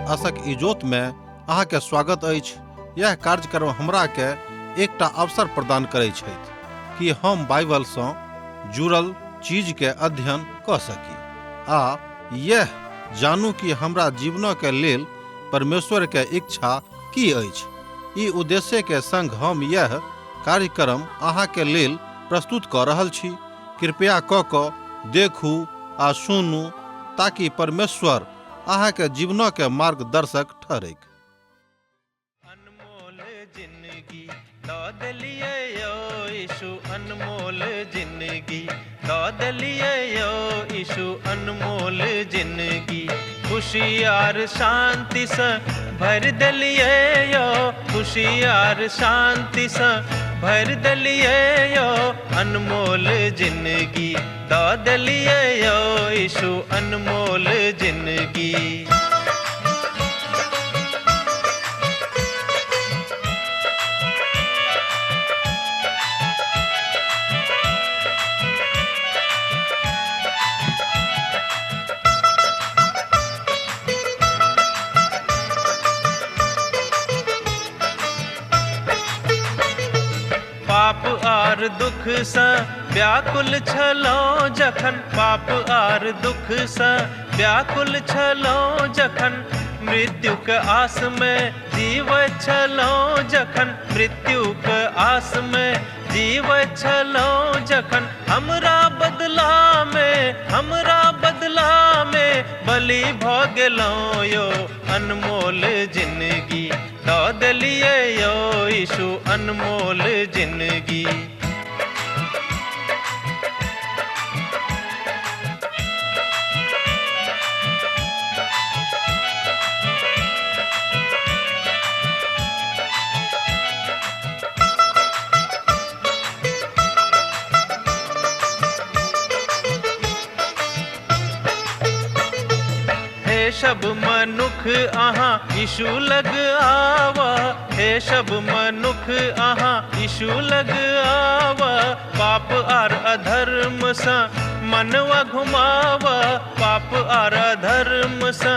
आशक इजोत में अहाँ के स्वागत अछि। यह कार्यक्रम हमरा के एकटा अवसर प्रदान करैत छथि कि हम बाइबल से जुड़ल चीज के अध्ययन क सकी आ यह जानू कि हमरा जीवन के लेल परमेश्वर के इच्छा की अछि। ई उद्देश्य के संग हम यह कार्यक्रम अहाँ के लेल प्रस्तुत क रहल छी। कृपया क देखू आ सुनू ताकि परमेश्वर अहाँ के जीवन के मार्गदर्शक ठहरे। अनमोल जिंदगी दौद लिए यो यीशु, अनमोल जिंदगी दौद लिए यो यीशु, अनमोल जिंदगी खुशियार शांति से भर दलिए यो, खुशियार शांति से भर दलिए यो, अनमोल जिंदगी दौद लिए यो यीशु, अनमोल जिंदगी। पाप आर दुख से व्याकुल छलो जखन, पाप आर दुख से व्याकुल छलो जखन, मृत्यु के आस में जीव छलो जखन, मृत्यु के आस में जीव छलो जखन, हमरा बदला में बलि भ गेलो यो, अनमोल जिंदगी दौद लिए यो यीशु, अनमोल जिंदगी। हे सब मनुख आहा यीशु लग आवा, हे सब मनुख आहा यीशु लग आवा, पाप आर अधर्म सा मनवा घुमावा, पाप आर अधर्म सा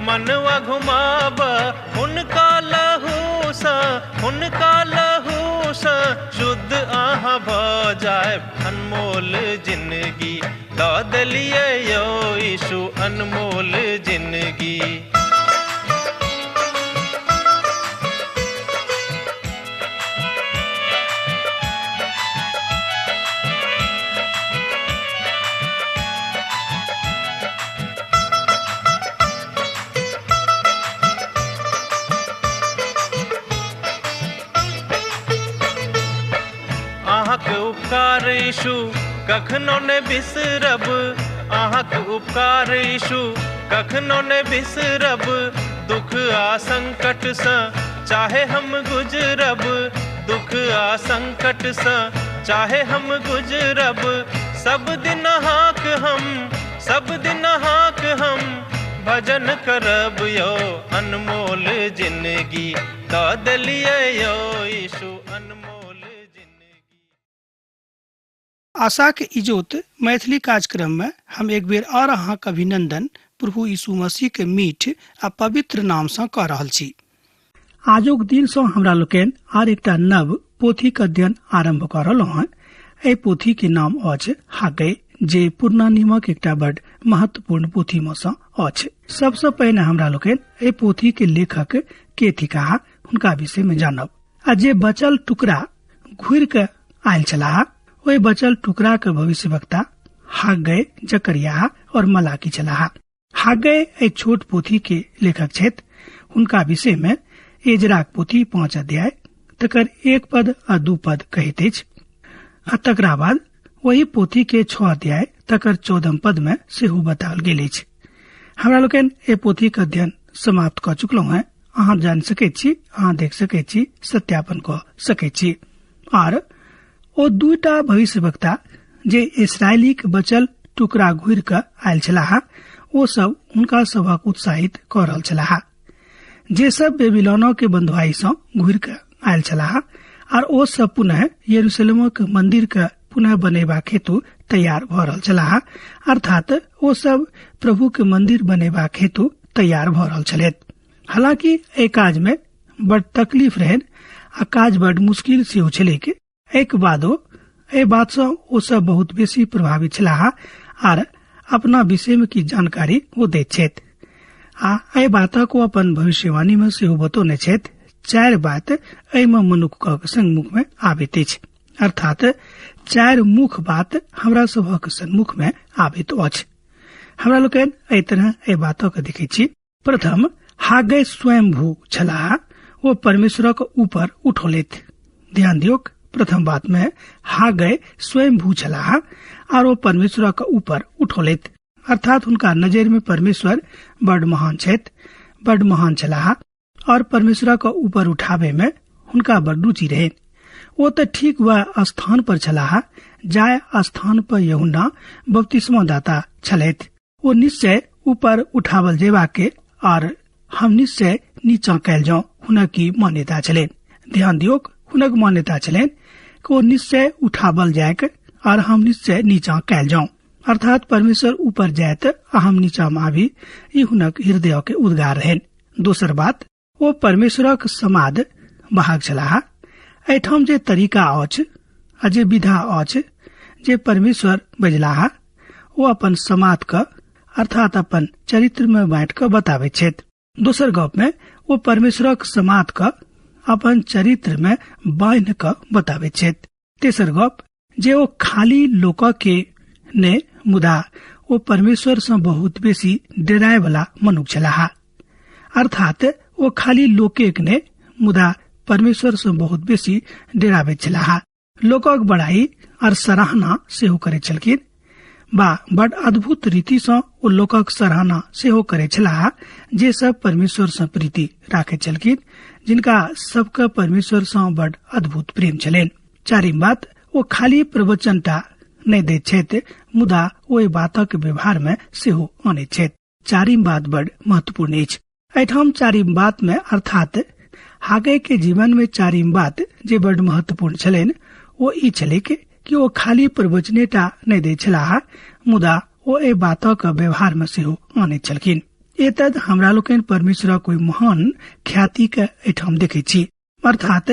मनवा घुमावा, उनका लहू सा शुद्ध आहा भ जाए, अनमोल जिंदगी दौद लिए यो यीशु, अनमोल जिंदगी। अहाँके उपकार यीशु कखनो ने बिसरब, अहाँके उपकार यीशु कखनो ने बिसरब, दुख आ संकट से चाहे हम गुजरब, दुख आ संकट से चाहे हम गुजरब, सब दिन हाक हम भजन करब यो, अनमोल जिंदगी दौद लिए यो यीशु, अनमोल। आशा के इजोत मैथिली कार्यक्रम में हम एक बेर और अहाँ के अभिनंदन प्रभु यीशु मसीह के मीठ आ पवित्र नाम से कह रहल छी। आजुक दिन से हमरा लोकन आर एकटा नव पोथी के अध्ययन आरंभ कर रहल हैं। ए पोथी के नाम अछि हागै, जे पुराना नियमक एकटा बड़ महत्वपूर्ण पोथी में से अछि। सबसे पहले हमरा लोकन ए पोथी के लेखक के थिका हुनका विषय में जानब। आ जे बचल टुकड़ा घुर के आयल छलाह, ओहि बचल टुकड़ा के भविष्यवक्ता हागै, जकरिया और मलाकी छलाह। हागै एक छोट पोथी के लेखक छथि। हुनका विषय में एजराक पोथी 5 अध्याय तकर 1 पद आ 2 पद कहैत अछि। आ तकरा बाद वही पोथी के 6 अध्याय तकर 14 पद में सेहो बताओल गेल अछि। हमरा लोकन ए पोथी के अध्ययन समाप्त क चुकलहुं हैं। अहाँ जान सकैत छी, अहाँ देख सकैत छी, सत्यापन क सकैत छी। और ओ 2टा भविष्यवक्ता जे इस्राएली के बचल टुकड़ा घुर के आयल छलाह, ओ सब हुनका सबक उत्साहित क रहल छलाह। जे सब बेबीलोनो के बंधुआई से घुर के आयल छलाह, और ओ सब पुनः यरूशलेम के मंदिर के पुनः बनेबा हेतु तैयार भ रहल छलाह। अर्थात ओ सब प्रभु के मंदिर बनेबा हेतु तैयार भ रहल छलथि। हालांकि ए काज में बड़ तकलीफ रहन आ काज बड़ मुश्किल से छले के एक बादो ए बात से ओ सब बहुत बेसी प्रभावित छलाह आर अपना विषय में की जानकारी वो दैत छथि आ ए बात को अपन भविष्यवाणी में सेहो बतौने छथि। 4 बात एहिमे मनुक्ख सम्मुख में आबैत अछि, अर्थात 4 मुख्य बात हमरा सभक सम्मुख में आबैत अछि। हमरा लोकनि एहि तरह ए बातक देखै छी। प्रथम, हागै स्वयंभू छलाह, वो परमेश्वरक ऊपर उठौलैथ। ध्यान दियौ, प्रथम बात में हागै स्वयंभू छलाह और वो परमेश्वरक ऊपर उठौलैथ, अर्थात उनका नजर में परमेश्वर बड़ महान छथि, बड़ महान छलाह और परमेश्वरक ऊपर उठावे में उनका बड़ रुचि रहे। वो तो ठीक वह स्थान पर छलाह जाय स्थान पर यूहन्ना बपतिस्मा दाता छलैथ। वो निश्चय ऊपर उठावल जेबा के और हम निश्चय नीचा कैल जाऊं हुनक की मान्यता चलेन। ध्यान दियो, हुनक मान्यता चलेन कि वो निश्चय उठावल जाए और हम निश्चय नीचा कैल जाऊं, अर्थात परमेश्वर ऊपर जाए तो हम नीचा में आवी, ये हुनक हृदय के उद्गार रहन। दोसर बात, वो परमेश्वरक समाद बहाग छलाह। एठाम जे तरीका अछि आ जे विधा अछि जे परमेश्वर बजलाह, वो अपन समाद का अर्थात अपन चरित्र में बांट कर बतावे छथि। दोसर गप में वो परमेश्वरक समाद का अपन चरित्र में बांध कर बतावे छथि। तेसर गप, जे वो खाली लोक के ने मुदा वो परमेश्वर से बहुत बेसी डराय वाला मनुष्य छलाह, अर्थात वो खाली लोके ने मुदा परमेश्वर से बहुत बेसी डरावे छलाह। लोकक बड़ाई और सराहना सेहो करे छलखिन, बा बड़ अद्भुत रीति से वो लोकक सराहना सेहो करे छलाह जे सब परमेश्वर से प्रीति राखे छलखिन, जिनका सबका परमेश्वर से बड़ अद्भुत प्रेम छलेन। चारिम बात, वो खाली प्रवचनटा नहीं दे छथि मुदा ओहि बातक व्यवहार में सेहो आने छथि। चारिम बात बड़ महत्वपूर्ण अछि। एठाम चारिम बात में अर्थात हागै के जीवन में चारिम बात जे बड़ महत्वपूर्ण छलेन वो ई छले कि वो खाली प्रवचनेटा नहीं दे छलाह मुदा वो ए बातक व्यवहार में सेहो आने छलखिन। एतद हमरा लोकनि परमेश्वर कोई महान ख्याति के एठाम देखे छी, अर्थात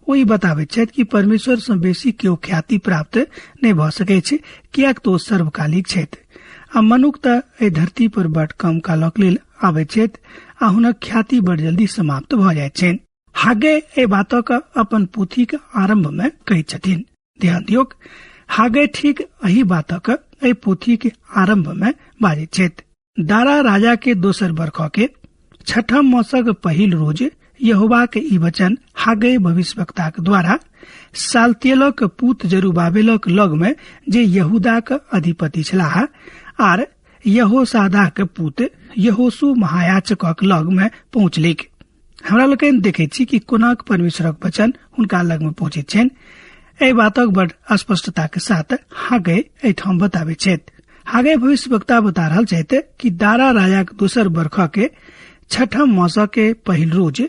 वही बतावे छथि कि परमेश्वर से बेसी केओ ख्याति प्राप्त नहीं भ सकै छै, कियाक तो सर्वकालिक छथि आ मनुख त एहि धरती पर बड़ कम कालक लेल आबै छथि आ हुनक ख्याति बड़ जल्दी समाप्त भ जाइत छनि। हागै ए बातक अपन पोथी के आरंभ में कहै छथिन। ध्यान दियौ, हागै ठीक एही बातक एहि पोथी के आरंभ में बाजै छथि। दारा राजा के दोसर बरख के 6ठम मासक पहिल रोज यहोवा के ई वचन हागै भविष्यवक्ता के द्वारा सालतियेलक पुत जरुब्बाबेलक लग में जे यहूदा के अधिपति छलाह आर यहोसादाक के पुत यहोशू महायाजकक लग में पहुंचलिक। हमरा लोकनि देखै छी कि कोनाक परमेश्वरक वचन हुनका लग में पहुंचैत छनि। एहि बातक बड़ स्पष्टता के साथ हागै एहिठाम बताबै छथि। हागै भविष्यवक्ता बता रहल छथि कि दारा राजा के दोसर बरख के 6ठम मास के पहिल रोज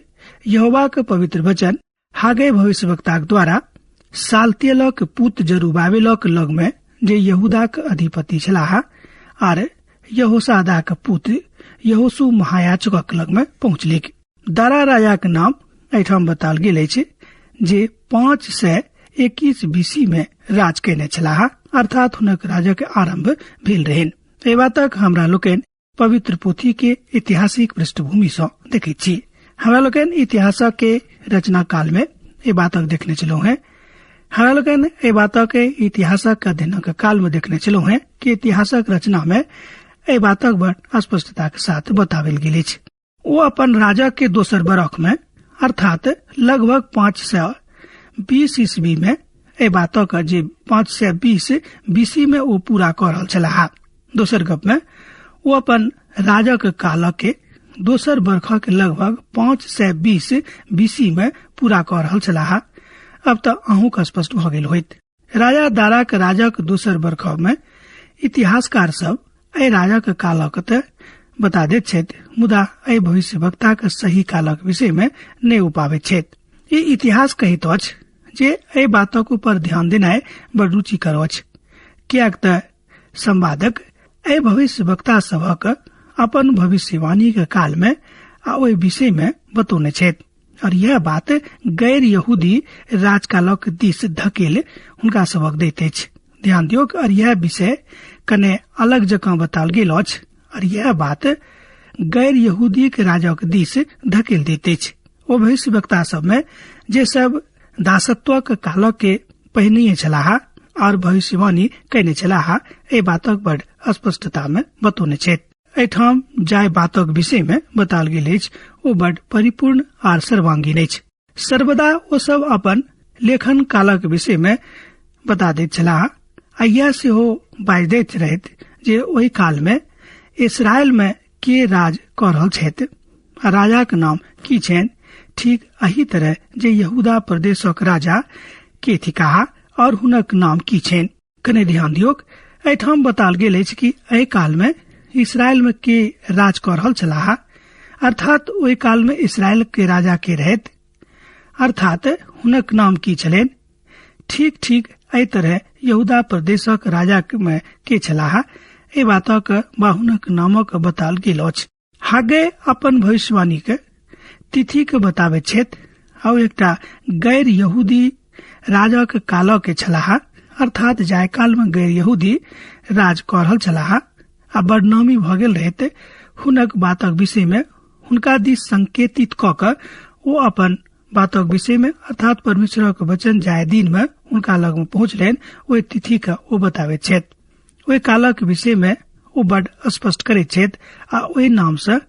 यहोवा के पवित्र वचन हागै भविष्यवक्ता द्वारा सालतियेलक पुत जरुब्बाबेलक लग में जे यहूदा के अधिपति छलाह आर यहोसादाक पुत यहोशू महायाजकक लग में पहुंचलिक। दारा राजा के नाम एठाम बताल गेल अछि जे 521 बीसी में राज केने छलाह, अर्थात हुनक राजा के आरंभ भेल रहन। एहि बातक हमरा लोकनि पवित्र पोथी के ऐतिहासिक पृष्ठभूमि से देखै छी। हमरा लोकनि इतिहास के रचना काल में ए बातक देखने चलो हैं। हमरा लोकनि ए बातक के इतिहासक अध्ययन के काल में देखने चलो हैं कि इतिहासक रचना में ए बातक बड़ स्पष्टता के साथ बतावेल गेल अछि। वो अपन राजा के दोसर बरख में अर्थात लगभग 520 ईस्वी में ए बातक जे 520 बीसी में वो पूरा कर रहल छलाह। दोसर गप में वो अपन राजा के काल के दोसर बरख के लगभग 520 बीसी में पूरा कर रहल छलाह। अब तो अहूँ का स्पष्ट भ गेल होइत। राजा दारा के राजा के दोसर बरख में इतिहासकार सब ए राजा के कालक त बता दैत छथि मुदा ए भविष्यवक्ता के सही कालक विषय में नहीं उपाबैत छथि। ई इतिहास कहैत अछि जे ए बातक ऊपर ध्यान देनाइ बड़ रुचिकर अछि, कियाक त संवादक ए भविष्यवक्ता सबक अपन भविष्यवाणी के काल में आ ओहि विषय में बतौने छथि और यह बात गैर यहूदी राजकालक दिस धकेल हुनका सबक दैत अछि। ध्यान दियौ और यह विषय कने अलग जगह बताल गेल अछि और यह बात गैर यहूदी के राजक दिस धकेल दैत अछि। ओ भविष्यवक्ता सब में जे सब दासत्व के काल के पहिनिए छलाह और भविष्यवाणी कहने छलाह ए बातक बड़ स्पष्टता में बतौने छथि। एठाम जाय बातक विषय में बताल गेल अछि ओ बड़ परिपूर्ण और सर्वांगीण अछि। सर्वदा ओ सब अपन लेखन कालक विषय में बता दैत छलाह आ यह सेहो बाजि दैत रहथि जे ओहि काल में इसराइल में के राज कऽ रहल छथि आ राजा के नाम की छनि। ठीक एही तरह जे यहूदा प्रदेशक राजा के थिकाह और हुनक नाम की छनि। कने ध्यान दियौ, एठाम बताल गेल अछि कि एहि काल में इसराइल में के राज कऽ रहल छलाह, अर्थात ओहि काल में इसराइल के राजा के रहथि, अर्थात हुनक नाम की छलनि। ठीक ठीक एहि तरह यहूदा प्रदेशक राजा में के छलाह ए बातक वा हुनक नामक बताल गेल अछि। हागे अपन भविष्यवाणी के तिथि के बताबैत छथि आ एकटा गैर यहूदी राजा के काल के छलाह, अर्थात जाय काल में गैर यहूदी राज कऽ रहल छलाह आ बदनामी भऽ गेल रहैत हुनक बातक विषय में हुनका दिस संकेतित कऽ कऽ ओ अपन बातक विषय में अर्थात परमेश्वरक वचन जाय दिन में हुनका लग में पहुंचलनि ओहि तिथि के ओ बताबैत छथि। ओहि कालक विषय में ओ बड़ स्पष्ट करैत छथि आ ओहि नाम से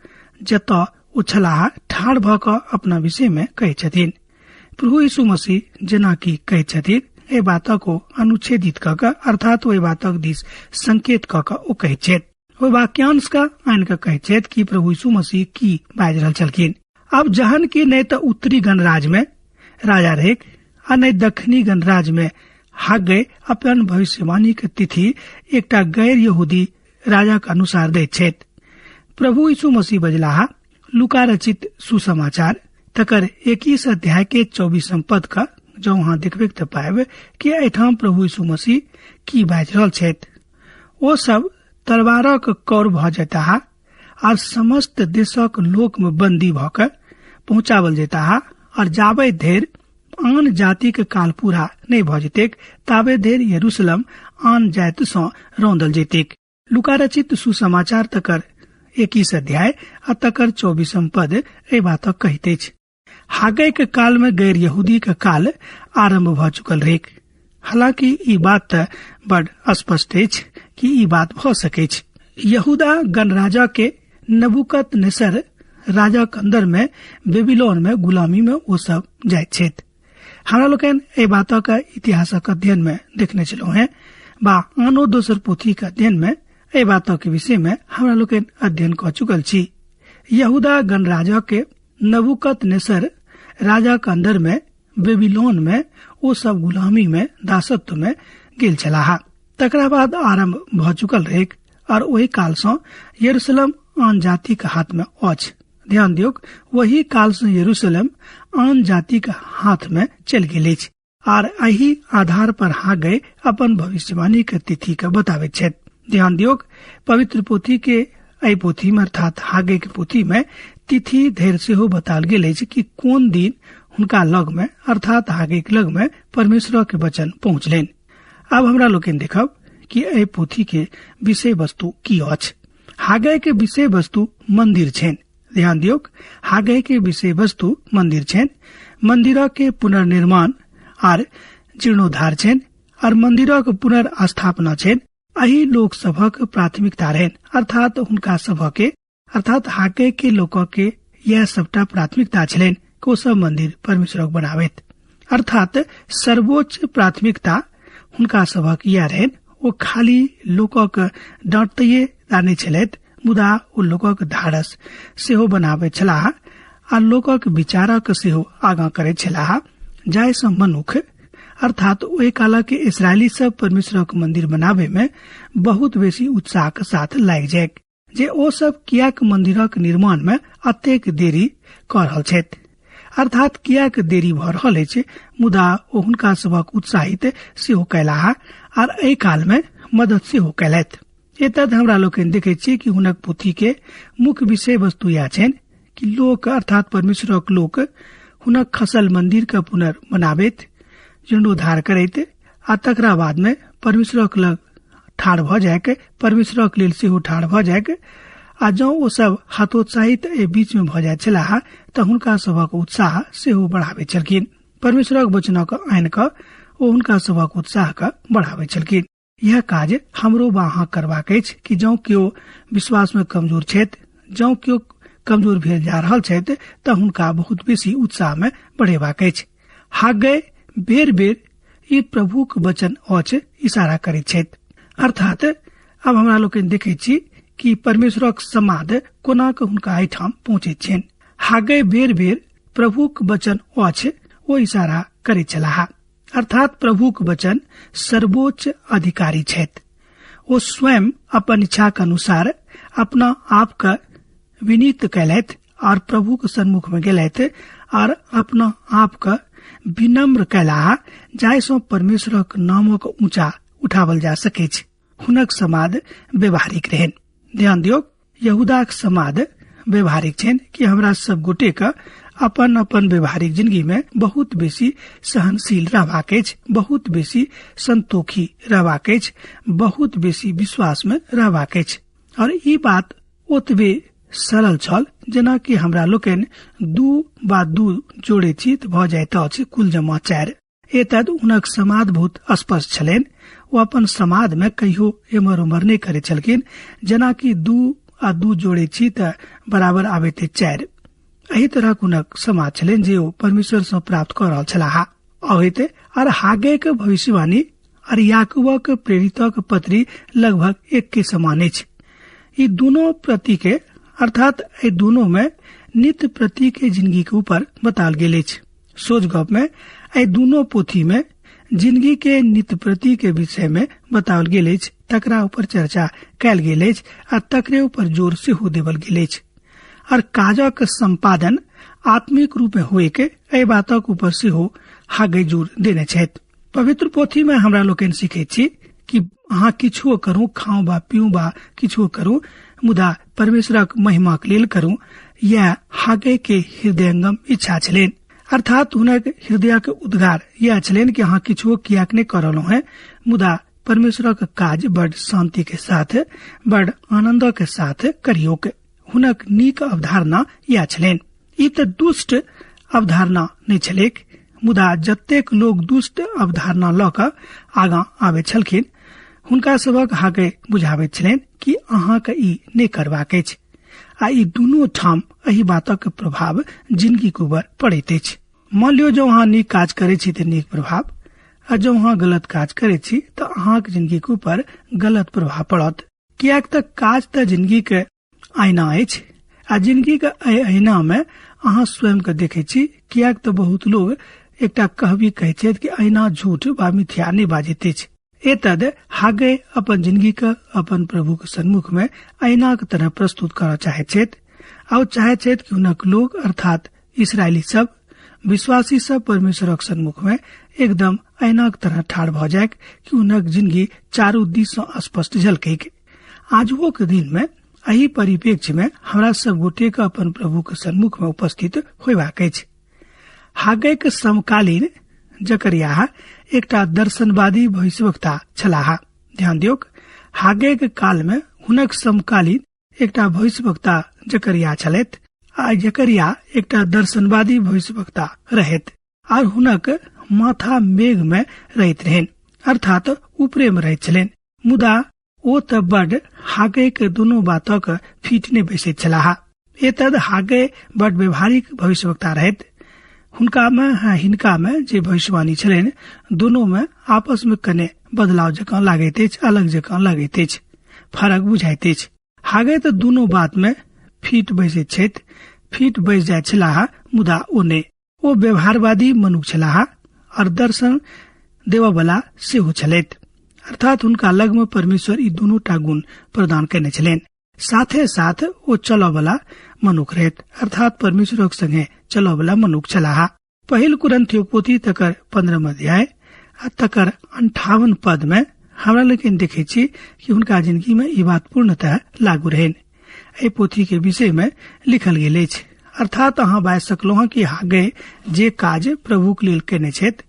जतऽ ओ छलाह ठाढ़ भऽ कऽ अपना विषय में कहै छथिन। प्रभु यीशु मसीह जेना कि कहै छथिन एहि बातक ओ अनुच्छेदित कऽ कऽ अर्थात ओहि बातक दिस संकेत कऽ कऽ ओ कहैत छथि। ओहि वाक्यांश का आनि कऽ कहैत छथि कि प्रभु यीशु मसीह की बाजि रहल छलखिन। अब जहन की नहीं तो उत्तरी गणराज में राजा रहे आ नहीं दक्षिणी गणराज में हागे अपन भविष्यवाणी के तिथि एकटा गैर यहूदी राजा के अनुसार दैत छथि। प्रभु यीशु मसीह बजलाहा लुका रचित सुसमाचार तकर 21 अध्याय के 24 पद का जो वहाँ देखबे तो पाएब कि एठाम प्रभु यीशु मसीह की बाजि रहल छथि। ओ सब तलवारक कौर भऽ जेताह और समस्त देशक लोक में बंदी भऽ कऽ पहुंचावल जेताह और जाबे धरि आन जाति के काल पूरा नहीं भऽ जेतेक ताबे धरि यरूशलेम आन जाति सँ रौंदल जेतेक। लुका रचित सुसमाचार तकर 21 अध्याय आ तकर 24 पद ए बातक कहैत अछि। हागे के काल में गैर यहूदी के काल आरंभ भऽ चुकल रहेक। हालांकि ई बात बड़ स्पष्ट अछि कि ई बात भऽ सकै छै। यहूदा गणराजा के नबूकदनेस्सर राजा के अंदर में बेबीलोन में गुलामी में वो सब जाइत छथि। हमरा लोकन एहि बातक इतिहासक अध्ययन में देखने छलहुँ हैं बा आनो दोसर पोथी के अध्ययन में एहि बातक विषय में हमरा लोकन अध्ययन कऽ चुकल छी। यहूदा गणराजा के नबूकदनेस्सर राजा के अंदर में बेबीलोन में वो सब गुलामी में दासत्व में गेल छलाह। तकरा बाद आरंभ भऽ चुकल रहे और वही काल से यरूशलेम आन जाति के हाथ में अछि। ध्यान दियौ, वही काल से यरूशलेम आन जाति के हाथ में चल गेल अछि और एही आधार पर हागे अपन भविष्यवाणी के तिथि के बताबैत छथि। ध्यान दियौ, पवित्र पोथी के एहि पोथी में अर्थात हागे के पोथी में तिथि धैर्य सेहो बताल गेल अछि कि कोन दिन हुनका लग में अर्थात हागे के लग में परमेश्वर के वचन पहुंचलनि। अब हमरा लोकन देखब कि एहि पोथी के विषय वस्तु की अछि। हागे के विषय वस्तु मंदिर छनि। ध्यान दियौ, हागे के विषय वस्तु मंदिर छनि। मंदिर के पुनर्निर्माण और जीर्णोद्धार छनि और मंदिर के पुनर्स्थापना छनि। एही लोक सभक प्राथमिकता रहनि अर्थात हुनका सभके अर्थात हागे के लोक के यह सबटा प्राथमिकता छलनि कि ओ सब मंदिर परमेश्वर बनाबैत अर्थात सर्वोच्च प्राथमिकता हुनका सभक यह रहनि। ओ खाली लोकक डांटतये नहि छलथि मुदा ओ लोकक धारस सेहो बनाबैत छलाह आ लोकक विचारक सेहो आगां करैत छलाह जाय सँ मनुख अर्थात ओहि काल के इसराइली सब परमेश्वर के मंदिर बनाबे में बहुत बेसी उत्साह के साथ लागि जाय जे ओ सब कियाक मंदिरक निर्माण में अतेक देरी कऽ रहल छथि अर्थात कियाक देरी भऽ रहल अछि मुदा ओ हुनका सभक उत्साहित सेहो कयलाह आर एहि काल में मदद सेहो कयलथि। एतद हमरा लोकनि देखैत छी कि हुनक पोथी के मुख्य विषय वस्तु यह छनि कि लोक अर्थात परमेश्वरक लोक हुनक खसल मंदिर का पुनर्बनाबैत, जीर्णोद्धार करैत आ तकरा बाद में परमेश्वरक लग ठाढ़ भ जायके, परमेश्वरक लेल सेहो ठाढ़ भ जायके। आ जँ ओ सब हतोत्साहित ए बीच में भ जाय छलाह तऽ हुनका सभक उत्साह सेहो बढ़ाबै छलखिन। परमेश्वरक वचनक आनि कऽ ओ हुनका सभक उत्साह के बढ़ाबै छलखिन। यह काज हमरो वा अहाँ करबाक अछि कि जँ केओ विश्वास में कमजोर छथि, जँ केओ कमजोर भेल जा रहल छथि तऽ हुनका बहुत बेसी उत्साह में बढ़ेबाक अछि। हागै बेर बेर ई प्रभुक वचन अछि इशारा करैत छथि। अर्थात अब हमरा लोकनि देखैत छी कि परमेश्वरक समाद कोना कऽ हुनका एहिठाम पहुँचैत छनि। हागै बेर बेर प्रभुक वचन अछि ओ इशारा करैत छलाह। अर्थात प्रभुक वचन सर्वोच्च अधिकारी छथि। ओ स्वयं अपन इच्छाक अनुसार अपना आप का विनीत कैलथि और प्रभु के सन्मुख में गेलथि और अपना आप का विनम्र कैलाह, जाहिसँ परमेश्वरक नामक ऊंचा उठावल जा सकै छै। हुनक समाद व्यवहारिक रहन। ध्यान दियौ, यहूदाक समाद व्यवहारिक छनि कि हमरा सब गोटे का अपन अपन व्यवहारिक जिंदगी में बहुत बेसी सहनशील रहबाक अछि, बहुत बेसी संतोखी रहबाक अछि, बहुत बेसी विश्वास में रहबाक अछि। और ई बात ओतबे सरल छल जेना कि हमरा लोकनि 2 जोड़े छी तऽ भ जाइत अछि कुल जमा 4। एतद हुनक समाद बहुत स्पष्ट छलनि। ओ अपन समाद में कहियो एमर उमर नहीं करे छलखिन, जेना कि 2 जोड़े छी तऽ बराबर आबैत 4। एही तरह हुनक समाज छलनि जे ओ परमेश्वर से प्राप्त कर रहल छलाह। अहित और हागै के भविष्यवाणी और याकूबक प्रेरितक पत्री लगभग एक के समान अछि। ई दोनों प्रतीक अर्थात ए दोनों में नित्य प्रतीक के जिंदगी के ऊपर बताल गेल अछि। सोच गप में ए दोनों पोथी में जिंदगी के नित्य प्रतीक के विषय में बताओल गेल अछि, तकरा ऊपर चर्चा कैल गेल अछि आ तकरे ऊपर जोर सेहो देवल गेल अछि। और काजक संपादन आत्मिक रूप में होए के एहि बातक ऊपर सेहो हागै जोर देने छथि। पवित्र पोथी में हमरा लोकनि सीखे छी कि अहाँ किछो करू, खाऊ बा पीऊ बा किछो करू, मुदा परमेश्वरक महिमाक लेल करू। यह हागै के हृदयंगम इच्छा छलनि। अर्थात हुनक हृदय के उद्गार यह छलनि कि अहाँ किछो कियाक नहीं कर रहलहुँ हैं, मुदा परमेश्वरक काज बड़ शांति के साथ, बड़ आनंद के साथ करियोक। हुनक नीक अवधारणा यह छलनि। ई तऽ दुष्ट अवधारणा नहीं छलेक, मुदा जतेक लोग दुष्ट अवधारणा लऽ कऽ आगाँ आबैत छलखिन हुनका सभक हागै बुझाबैत छलनि कि अहाँके ई नहीं करबाक अछि। आ ई दुनू ठाम एही बातक प्रभाव जिंदगी के ऊपर पड़ैत अछि। मान लियो जो अहाँ नीक काज करे छी तऽ नीक प्रभाव, आ जो अहाँ गलत काज करे छी तऽ अहाँके जिंदगी के ऊपर गलत प्रभाव पड़त। कियाक तऽ काज तऽ जिंदगी के आईना अछि, आ जिंदगी के आईना में अहाँ स्वयं के देखे छी। कियाक तऽ बहुत लोग एकटा कहबी कहै छथि कि आईना झूठ वा मिथ्या नहीं बाजैत अछि। एतद हागै अपन जिंदगी के अपन प्रभु के सन्मुख में आईना के तरह प्रस्तुत करऽ चाहे छथि। और चाहे छथि कि हुनक लोग अर्थात इसराइली सब, विश्वासी सब परमेश्वरक सन्मुख में एकदम आईना के तरह ठाढ़ भ जाए कि हुनक जिंदगी चारू दिस से स्पष्ट झलकैक। आजुओ के दिन में एही परिप्रेक्ष्य में हमरा सब गोटे के अपन प्रभु के सन्मुख में उपस्थित होयबाक अछि। हागै के समकालीन जकरिया एकटा दर्शनवादी भविष्यवक्ता छलाह। ध्यान दियौक, हागै के काल में हुनक समकालीन एकटा भविष्यवक्ता जकरिया छलथि। आ जकरिया एकटा दर्शनवादी भविष्यवक्ता रहैत और हुनक माथा मेघ में रहैत रहन, अर्थात ऊपरे में रहैत छलनि। मुदा ओ तऽ बड हागै के दोनों बातक फीट नहीं बैसैत छलाह। एतद हागै बड व्यवहारिक भविष्यवक्ता रहैत। हिनका में जे भविष्यवाणी छलनि दोनों में आपस में कने बदलाव जकाँ लागैत अछि, अलग जकाँ लागैत अछि, फरक बुझाइत अछि। हागै तऽ दोनों बात में फीट बैसैत छथि, फीट बैस जाय छलाह, मुदा ओ नहि। ओ व्यवहारवादी मनुष्य छलाह और दर्शन देवा वाला सेहो छलथि। अर्थात हुनका लग में परमेश्वर ई दुनूटा गुण प्रदान केने छलनि। साथे साथ ओ चलऽ वाला मनुख रहत, अर्थात परमेश्वरक संगे चलऽ वाला मनुख छलाह। पहिल कुरिन्थियों पोथी तकर 15 अध्याय आ तकर 58 पद में हमरा लेकिन देखे छी कि हुनका जिंदगी में ई बात पूर्णतः लागू रहन। एहि पोथी के विषय में लिखल गेल अछि अर्थात अहाँ बाजि सकलहुँ कि हागे जे काज प्रभुक लेल केने छथि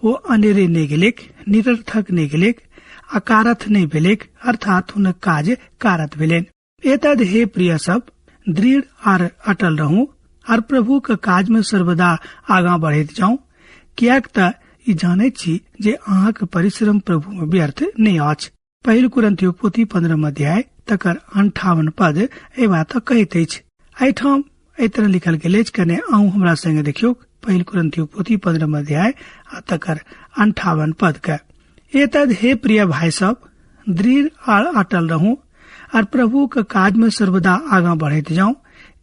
ओ अनेरे नहि गेलेक, निरर्थक नहि गेलेक, अकारथ नहि भेलेक, अर्थात हुनक काज कारत भेलनि। एतद हे प्रिय सब, दृढ़ आर अटल रहूं और प्रभु के काज में सर्वदा आगा बढ़ैत जाऊं, कियाक त ई जानैत छी जे अहाँक परिश्रम प्रभु में व्यर्थ नहि अछि। पहिल कुरिन्थियों पोथी 15 अध्याय तकर 58 पद ए बात कहैत अछि। एहिठाम एहि तरह लिखल गेल अछि, कने अहूँ हमरा संगे देखियौ पहिल कुरिन्थियों पोथी 15 अध्याय तकर 58 पद के। एतद हे प्रिय भाई सब, दृढ़ और अटल रहूं और प्रभु के काज में सर्वदा आगा बढ़ैत जाऊं,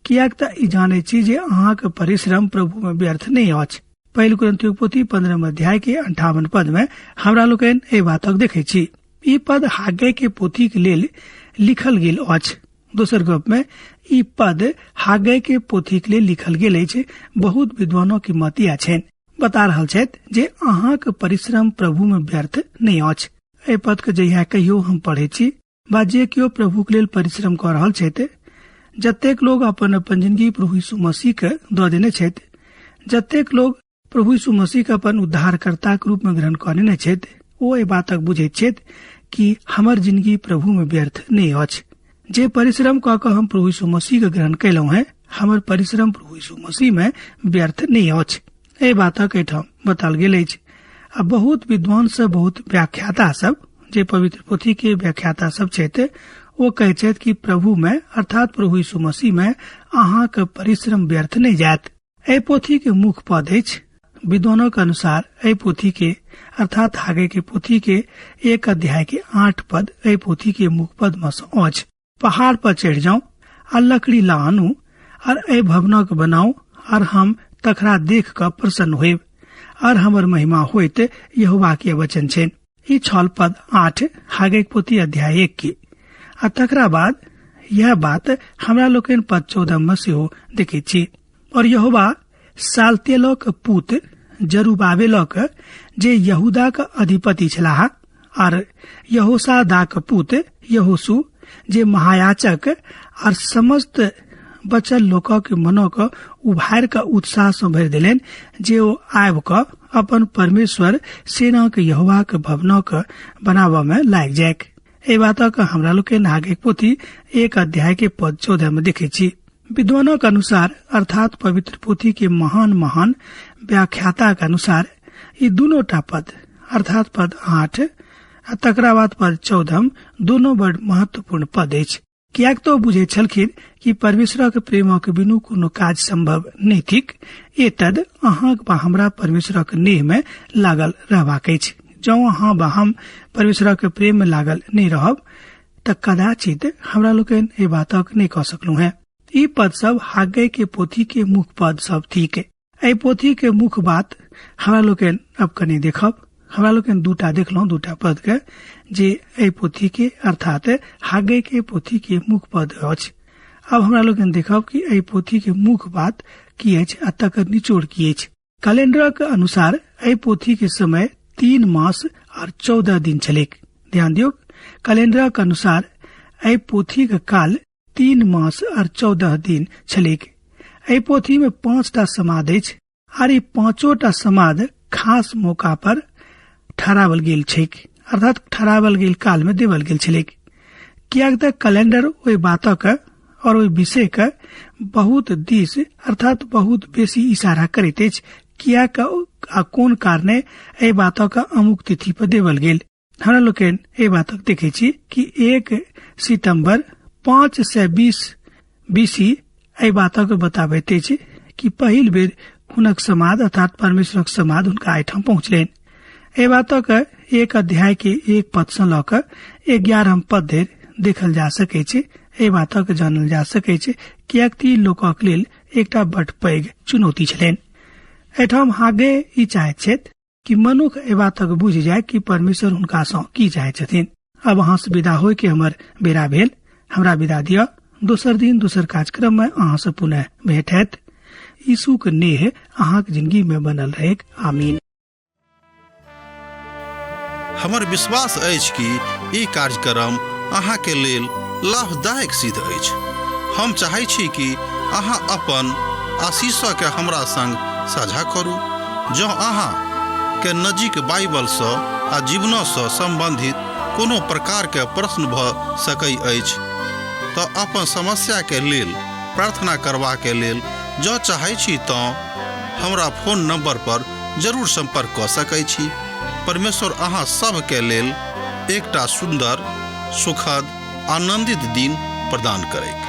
कियाक त ई जाने छी जे अहाँक परिश्रम प्रभु में व्यर्थ नहीं अछि। पहिल कुरिन्थियों पोथी 15 अध्याय के 58 पद में हमरा लोकनि एहि बातक देखै छी। ई पद हागे के पोथी के लेल लिखल गेल अछि। दोसर गप में ई पद हागे के पोथी के लेल लिखल गेल अछि। बहुत विद्वानों की मत इएह छनि, बता रहल छथि जे अहाँक परिश्रम प्रभु में व्यर्थ नहीं अछि। एहि पद के जहिया कहियो हम पढ़ै छी बा जे केओ प्रभु के लेल परिश्रम कर रहल छथि, जतेक लोग अपन अपन जिंदगी प्रभु यीशु मसीह के दऽ देने छथि, जतेक लोग प्रभु यीशु मसीह के अपन उद्धारकर्ता के रूप में ग्रहण करने छथि, ओ एहि बातक बुझैत छथि कि हमर जिंदगी प्रभु में व्यर्थ नहीं अछि। जे परिश्रम कऽ कऽ हम प्रभु यीशु मसीह के ग्रहण कैलहुँ हैं, हमर परिश्रम प्रभु यीशु मसीह में व्यर्थ नहीं अछि। एहि बातक एहिठाम बताल गेल अछि। आ बहुत विद्वान सब, बहुत व्याख्याता सब, जे पवित्र पोथी के व्याख्याता सब छथि, वो कहै छथि कि प्रभु में अर्थात प्रभु यीशु मसीह में अहाँक परिश्रम व्यर्थ नहीं जायत। एहि पोथी के मुख्य पद अछि। विद्वानों के अनुसार एहि पोथी के अर्थात हागे के पोथी के 1 अध्याय के 8 पद एहि पोथी के मुख्य पद में सँ अछि। पहाड़ पर चढ़ जाऊं और लकड़ी ला आनू और एहि भवनक बनाऊ और हम तकरा देख कर प्रसन्न होएब और हमर महिमा होइत, यहोवा के वचन छनि। ई छल पद 8 हागे के पोथी अध्याय 1 के। आ तकरा बाद यह बात हमरा लोकनि पद 14 में सेहो देखै छी। और यहोवा सालतेलक पुत्र जरुब्बाबेलक जे यहूदा का अधिपति छलाह, और यहोसादा का पुत्र यहोशू जे महायाजक और समस्त बचल लोक के मनों के उभार का उत्साह से भर दिलेन, जे ओ आबि क अपन परमेश्वर सेना के यहोवा के भवनों के बनावा में लाग जायक। ए बात का हमरा लोग के हागे पोथी 1 अध्याय के पद 14 में देखे छी। विद्वानों के अनुसार अर्थात पवित्र पोथी के महान महान व्याख्याता के अनुसार ये दोनों पद अर्थात पद 8 तकरा बाद पद 14 दोनों बड़ महत्वपूर्ण पद अछि। कियाक तो बुझे छलखिन कि परमेश्वर के प्रेम के बिनु कोनो काज संभव नहीं थिक। एतद अहाँक बा हमरा परमेश्वर के नेह में लागल रहबाक अछि। जँ अहाँ बा हम परमेश्वर के प्रेम में लागल नहीं रहब त कदाचित हमरा लोकनि ए बातक नहीं कह सकलू हैं। ई पद सब हागे के पोथी के मुख्य पद सब थिक। एहि पोथी के मुख्य बात हमरा लोकनि अब कने देखब। हमरा लोकनि दूटा देखलहुँ, दूटा पद के जे एहि पोथी के अर्थात हागे के पोथी के मुख्य पद अछि। अब हमरा लोकनि देखब कि एहि पोथी के मुख्य बात की अछि आ तकर निचोड़ की अछि। कैलेंडर के अनुसार एहि पोथी के समय 3 मास और 14 दिन छलेक। ध्यान दियौ, कैलेंडर के अनुसार एहि पोथी के काल 3 मास और 14 दिन छलेक। एहि पोथी में 5टा समाद अछि और ई 5टा समाद खास मौका पर ठहरावल गेल छैक, अर्थात ठहरावल गेल काल में देवल गेल छलेक। कियाक त कैलेंडर ओहि बातक और ओहि विषय के बहुत दिस अर्थात बहुत बेसी इशारा करैत अछि। कियाक आ कोन कारणे एहि बातक अमुक तिथि पर देवल गेल। हमरा लोकनि एहि बातक देखै छी कि 1 सितंबर 520 BC एहि बातक बताबैत अछि कि पहिल बेर हुनक समाद अर्थात परमेश्वरक समाद हुनका एहिठाम पहुँचलनि। एहि बातक 1 अध्याय के 1 पद से लऽ कऽ 11 पद धरि देखल जा सकै छै। एहि बातक जानल जा सकै छै कियाक ती लोकक लेल एकटा बड़ पैघ चुनौती छलनि। एहिठाम हागे ई चाहैत छथि कि मनुख एहि बातक बुझि जाय कि परमेश्वर हुनका सँ की चाहैत छथिन। अब अहाँ से विदा होय के हमर बेरा भेल। हमरा विदा दिअ। दोसर दिन दोसर कार्यक्रम में अहाँ से पुनः भेंट हैत। यीशु के नेह अहाँक जिंदगी में बनल रहेक। आमीन। हमर विश्वास अछि कि ई कार्यक्रम अहाँ के लेल लाभदायक सिद्ध अछि। हम चाहै छी कि अहाँ अपन आशीषों के हमरा संग साझा करू। जँ अहाँ के नजीक बाइबल से आ जीवनों से संबंधित कोनो प्रकार के प्रश्न भ सकै अछि तऽ अपन समस्या के लेल प्रार्थना करबा के लेल जँ चाहै छी तऽ हमरा फोन नंबर पर जरूर संपर्क कऽ सकै छी। परमेश्वर अहाँ सब के लेल एकटा सुंदर, सुखद, आनंदित दिन प्रदान करैक।